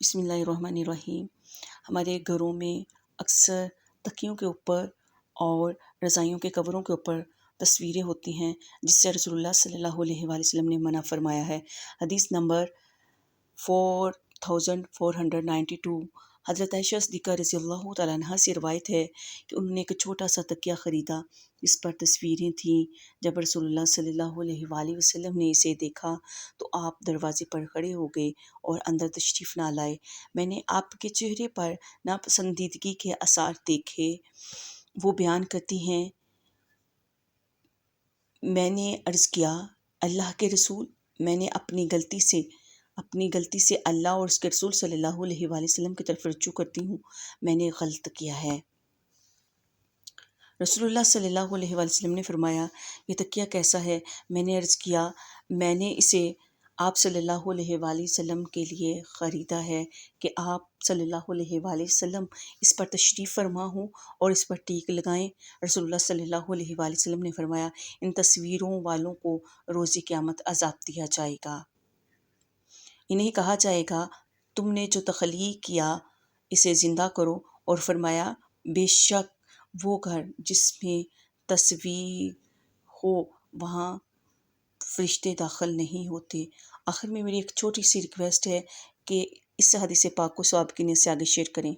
بسم اللہ الرحمن الرحیم۔ ہمارے گھروں میں اکثر تکیوں کے اوپر اور رضائیوں کے کوروں کے اوپر تصویریں ہوتی ہیں، جس سے رسول اللہ صلی اللہ علیہ وآلہ وسلم نے منع فرمایا ہے۔ حدیث نمبر 4492، حضرت عائشہ صدیقہ رضی اللہ تعالیٰ عنہا سے روایت ہے کہ انہوں نے ایک چھوٹا سا تکیہ خریدا جس پر تصویریں تھیں۔ جب رسول اللہ صلی اللہ علیہ وآلہ وسلم نے اسے دیکھا تو آپ دروازے پر کھڑے ہو گئے اور اندر تشریف نہ لائے۔ میں نے آپ کے چہرے پر ناپسندیدگی کے آثار دیکھے۔ وہ بیان کرتی ہیں، میں نے عرض کیا، اللہ کے رسول، میں نے اپنی غلطی سے اللہ اور اس کے رسول صلی اللہ علیہ وآلہ وسلم کی طرف رجوع کرتی ہوں، میں نے غلط کیا ہے۔ رسول اللہ صلی اللہ علیہ وآلہ وسلم نے فرمایا، یہ تکیہ کیسا ہے؟ میں نے عرض کیا، میں نے اسے آپ صلی اللہ علیہ وآلہ وسلم کے لیے خریدا ہے کہ آپ صلی اللہ علیہ وآلہ وسلم اس پر تشریف فرما ہوں اور اس پر ٹیک لگائیں۔ رسول اللہ صلی اللہ علیہ وآلہ وسلم نے فرمایا، ان تصویروں والوں کو روز قیامت عذاب دیا جائے گا۔ انہیں کہا جائے گا، تم نے جو تخلیق کیا اسے زندہ کرو، اور فرمایا، بے شک وہ گھر جس میں تصویر ہو وہاں فرشتے داخل نہیں ہوتے۔ آخر میں میری ایک چھوٹی سی ریکویسٹ ہے کہ اس حدیث پاک کو ثواب کی نیت سے آگے شیئر کریں۔